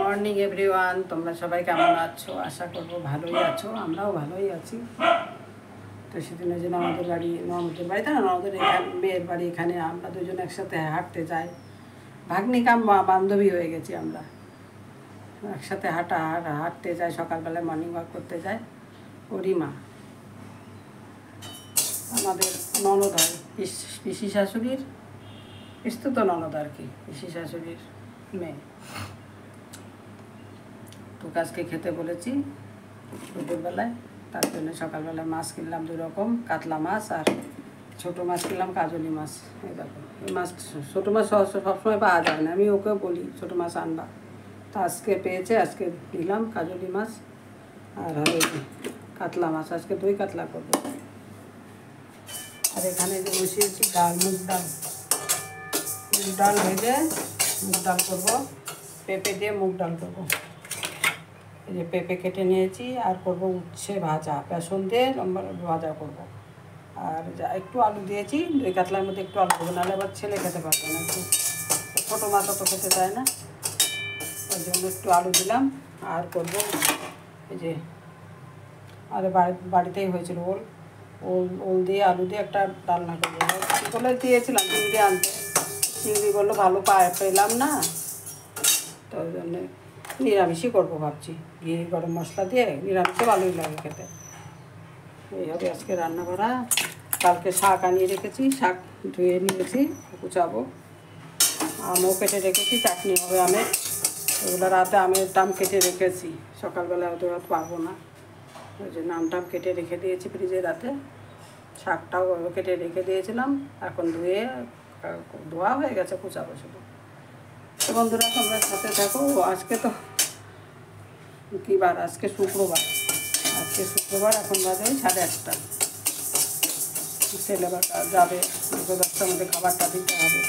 Morning everyone, তোমরা সবাই কেমন আছো? আশা করবো ভালোই আছো, আমরাও ভালোই আছি। তো সেদিনের জন্য আমাদের বাড়িতে না, আমাদের এখানে মেয়ের বাড়ি, এখানে আমরা দুজন একসাথে হাঁটতে যাই। ভাগ্নিকাম বান্ধবী হয়ে গেছি আমরা, একসাথে হাঁটতে যাই, সকালবেলায় মর্নিং ওয়াক করতে যাই। ওরিমা আমাদের ননদ হয়, পিসি শাশুড়ির পিস্তু তো ননদ আর কি, পিসি শাশুড়ির মেয়ে। তো আজকে খেতে বলেছি দুপুরবেলায়, তার জন্য সকালবেলায় মাছ কিনলাম 2 রকম, কাতলা মাছ আর ছোটো মাছ কিনলাম, কাজলি মাছ। এই দেখো, এই মাছ ছোটো মাছ সবসময় পাওয়া যায় না, আমি ওকে বলি ছোটো মাছ আনবা, তা আজকে পেয়েছে, আজকে নিলাম কাজলি মাছ। আর হবে কাতলা মাছ, আজকে 2 কাতলা করবো। আর এখানে যে বসিয়েছি ডাল, মুগ ডাল ভেজে মুগ ডাল করবো, পেঁপে দিয়ে মুগ ডাল করবো। এই যে পেঁপে কেটে নিয়েছি, আর করব উচ্ছে ভাজা, বেসন দিয়ে লম্বা ভাজা করব। আর যা একটু আলু দিয়েছি, 2 কাতলার মধ্যে একটু আলু দেবো, নাহলে আবার ছেলে খেতে পারবে না, একটু ছোটো মাছ অত খেতে চায় না, ওই জন্য একটু আলু দিলাম। আর করব এই যে, আর বাড়িতেই হয়েছিল ওল দিয়ে আলু দিয়ে একটা রান্না করবো। বলে দিয়েছিলাম চিংড়ি আনতে, চিংড়িগুলো ভালো পেলাম না, তো ওই জন্যে নিরামিষই করবো ভাবছি, ঘি গরম মশলা দিয়ে নিরামিষে ভালোই লাগে খেতে। এইভাবে আজকে রান্না করা। কালকে শাক আনিয়ে রেখেছি, শাক ধুয়ে নিয়েছি, কুচাবো। আমও কেটে রেখেছি, চাটনি হবে আমের, ওগুলো রাতে আমের টাম কেটে রেখেছি, সকালবেলা ওদের পারবো না, ওই জন্য আমটাম কেটে রেখে দিয়েছি ফ্রিজে রাতে। শাকটাও কেটে রেখে দিয়েছিলাম, এখন ধোয়া হয়ে গেছে, কুচাবো শুধু। তো বন্ধুরা, তোমরা সাথে থাকো। আজকে তো কী বার? আজকে শুক্রবার। এখন বাজে 8:30। ছেলে যাবে 10টার মধ্যে, খাবারটা দিতে হবে।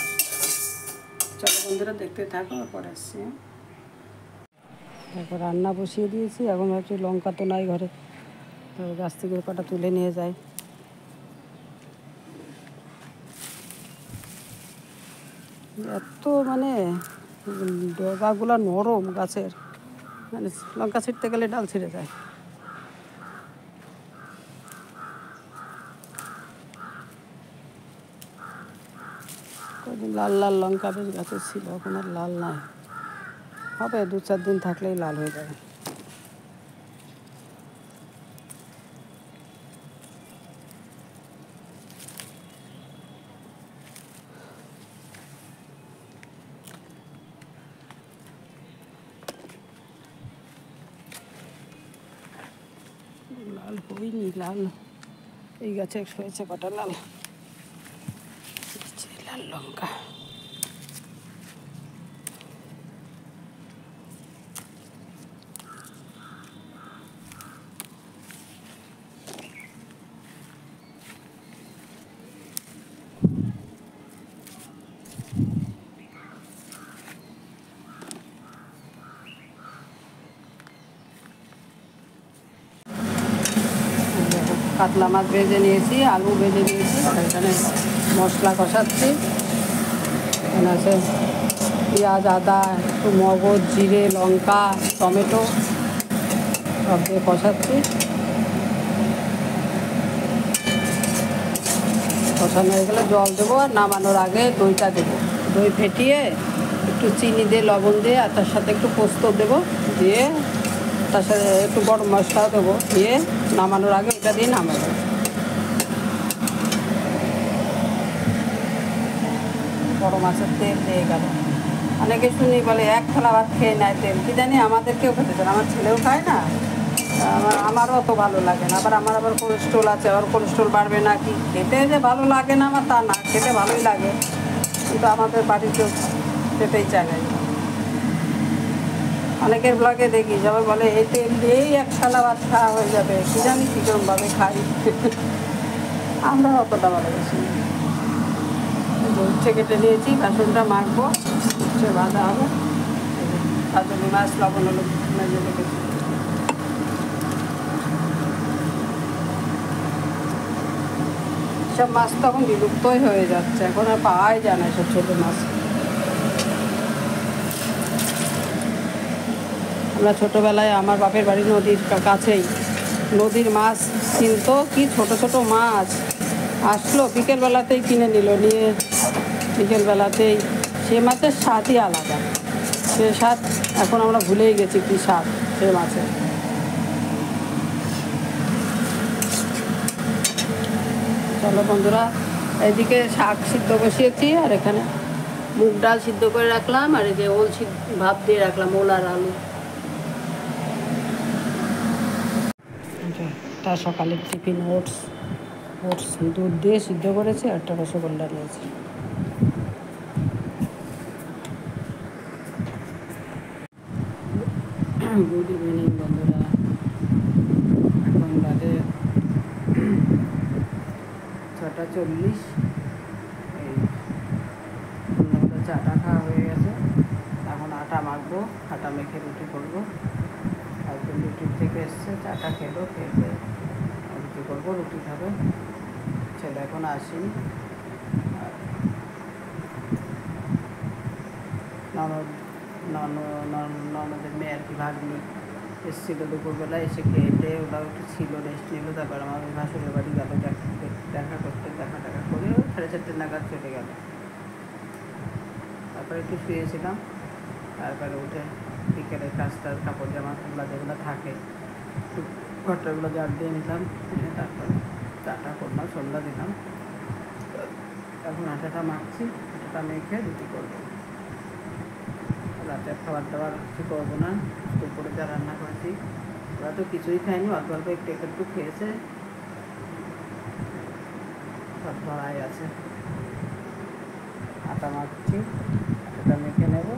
চলো বন্ধুরা, দেখতে থাকো, পরে আসছি। তারপর রান্না বসিয়ে দিয়েছি, এখন ভাবছি লঙ্কা তো নাই ঘরে, তো গাছ থেকে কটা তুলে নিয়ে যাই। এত মানে ডগাগুলো নরম গাছের, মানে লঙ্কা ছিঁড়তে গেলে ডাল ছিঁড়ে যায়। কদিন লাল লাল লঙ্কা বেশ গাছের ছিল, এখন আর লাল নাই, হবে 2-4 দিন থাকলেই লাল হয়ে যাবে। লাল হয়নি, লাল এই গাছে হয়েছে কটা লাল লঙ্কা। কাতলা মাছ ভেজে নিয়েছি, আলু ভেজে নিয়েছি, আর এখানে মশলা কষাচ্ছি। এখানে আছে পেঁয়াজ, আদা, একটু মগজ, জিরে, লঙ্কা, টমেটো সব দিয়ে কষাচ্ছি। কষানো হয়ে গেলে জল দেবো, আর নামানোর আগে দইটা দেবো। দই ফেটিয়ে একটু চিনি দিয়ে, লবণ দিয়ে, আর তার সাথে একটু পোস্ত দেবো, দিয়ে তার সাথে একটু গরম মশলা দেবো, দিয়ে নামানোর আগে এটা দিয়ে নামাবো। বড় মাছের তেল দিয়ে গেল। অনেকে শুনি বলে 1 থালা ভাত খেয়ে নেয় তেল, কি জানি আমাদেরকেও খেতে চান, আমার ছেলেও খায় না, আমারও অত ভালো লাগে না। আমার কোলেস্ট্রল আছে, আবার কোলেস্ট্রল বাড়বে না কি, খেতে যে ভালো লাগে না আমার তা না, খেতে ভালোই লাগে, কিন্তু আমাদের বাড়িতে খেতেই চায় না। অনেকের ব্লগে দেখি সবাই বলে এই তেল দিয়েই 1 থালা ভাত খাওয়া হয়ে যাবে, কী জানি কীরকমভাবে খাই। আমরা অতটা ভালোবাসি। উচ্ছে কেটে নিয়েছি, বেসনটা মাখবো, উচ্ছে ভাজা হবে। কাজলি মাছ লবণ হলুদ মেজে রেখেছি। সব মাছ তো এখন বিলুপ্তই হয়ে যাচ্ছে, এখন আর পাওয়াই যায় না সব ছোটো মাছ। আমরা ছোটোবেলায় আমার বাপের বাড়ি নদীর কাছেই, নদীর মাছ কিনতো, কি ছোট ছোট মাছ আসলো, বিকেলবেলাতেই কিনে নিল, নিয়ে বিকেলবেলাতেই সে মাছের স্বাদই আলাদা। সে স্বাদ এখন আমরা ভুলেই গেছি কী স্বাদ সে মাছের। চলো বন্ধুরা, এইদিকে শাক সিদ্ধ বসিয়েছি, আর এখানে মুগ ডাল সিদ্ধ করে রাখলাম, আর এই যে ওল ভাত দিয়ে রাখলাম, ওল আর আলু। তা সকালের টিফিন ওটস দুধ দিয়ে সিদ্ধ করেছি, আর একটা রসগোল্লা নিয়েছি। গুড ইভিনিং বন্ধুরা, এখন বাজে 6:40। এই সন্ধ্যাবেলা চাটা খাওয়া হয়ে গেছে, এখন আটা মাখবো, আটা মেখে রুটি করবো। হাজবেন্ড রুটির থেকে এসছে, চাটা খেলো, খেয়ে রুটি করবো, রুটি খাবে। ছেলে এখন আসেনি। ননদের মেয়ে আর কি ভাগ্নি এসেছিলো দুপুরবেলা, এসে খেয়ে ওরা একটু ছিল, রেস্ট নিল। তারপর আমার ভাসুরের বাড়ি গেল দেখা করতে, দেখা করে 4:30 নাগাদ চলে গেল। তারপরে একটু শুয়েছিলাম, তারপরে উঠে বিকেলের কাজটা, কাপড় জামাগুলো যেগুলো থাকে একটু ঘরটাগুলো ঝাড় দিয়ে নিলাম, তারপরে চাটা করলাম, সন্ধ্যা দিলাম। এখন আটাটা মাখছি, আটাটা মেখে রুটি করবো। রাতের খাবার দাবার কিছু করবো না, দুপুরে যা রান্না করেছি ওরা তো কিছুই খায়নি, অল্প অল্প একটু খেয়েছে, সব ধরাই আছে। আটা মাখছি, আটাটা মেখে নেব,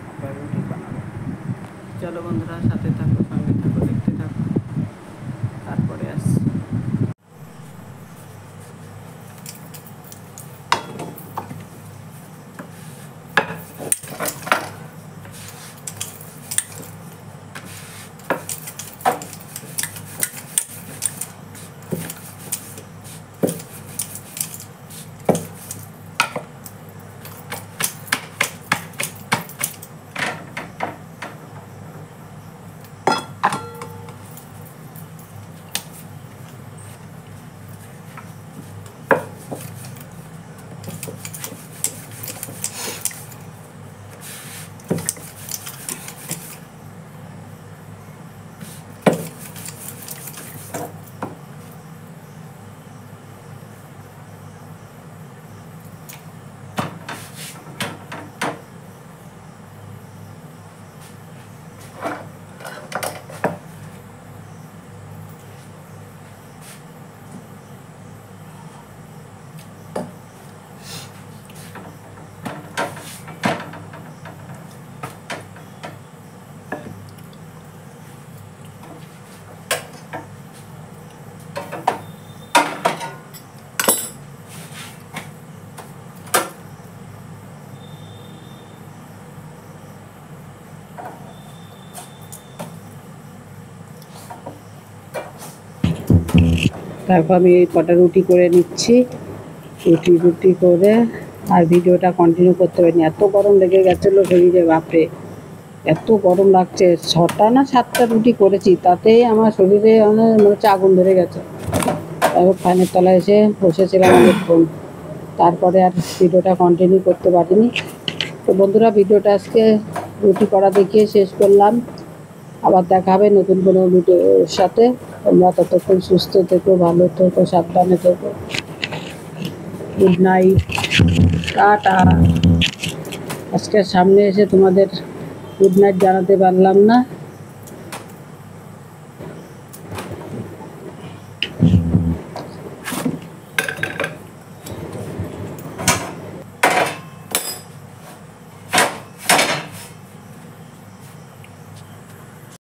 তারপর রুটি বানাবো। চলো বন্ধুরা, সাথে থাকো, সঙ্গে থাকো, দেখতে থাকো, তারপরে আসছি। তারপর আমি কটা রুটি করে নিচ্ছি, রুটি করে আর ভিডিওটা কন্টিনিউ করতে পারিনি, এত গরম লেগে গেছিলো শরীরে, বাপরে এত গরম লাগছে। 6টা না 7টা রুটি করেছি, তাতেই আমার শরীরে মনে হচ্ছে আগুন ধরে গেছে। তারপর ফ্যানের তলায় এসে বসেছিলাম অনেকক্ষণ, তারপরে আর ভিডিওটা কন্টিনিউ করতে পারিনি। তো বন্ধুরা, ভিডিওটা আজকে রুটি করা দেখিয়ে শেষ করলাম। আবার দেখা হবে নতুন কোনো ভিডিওর সাথে। তোমরা ততক্ষণ সুস্থ থেকো, ভালো থেকো, সাবধানে থেকো। Good night, tata. আজকে সামনে এসে তোমাদের গুড নাইট জানাতে পারলাম না।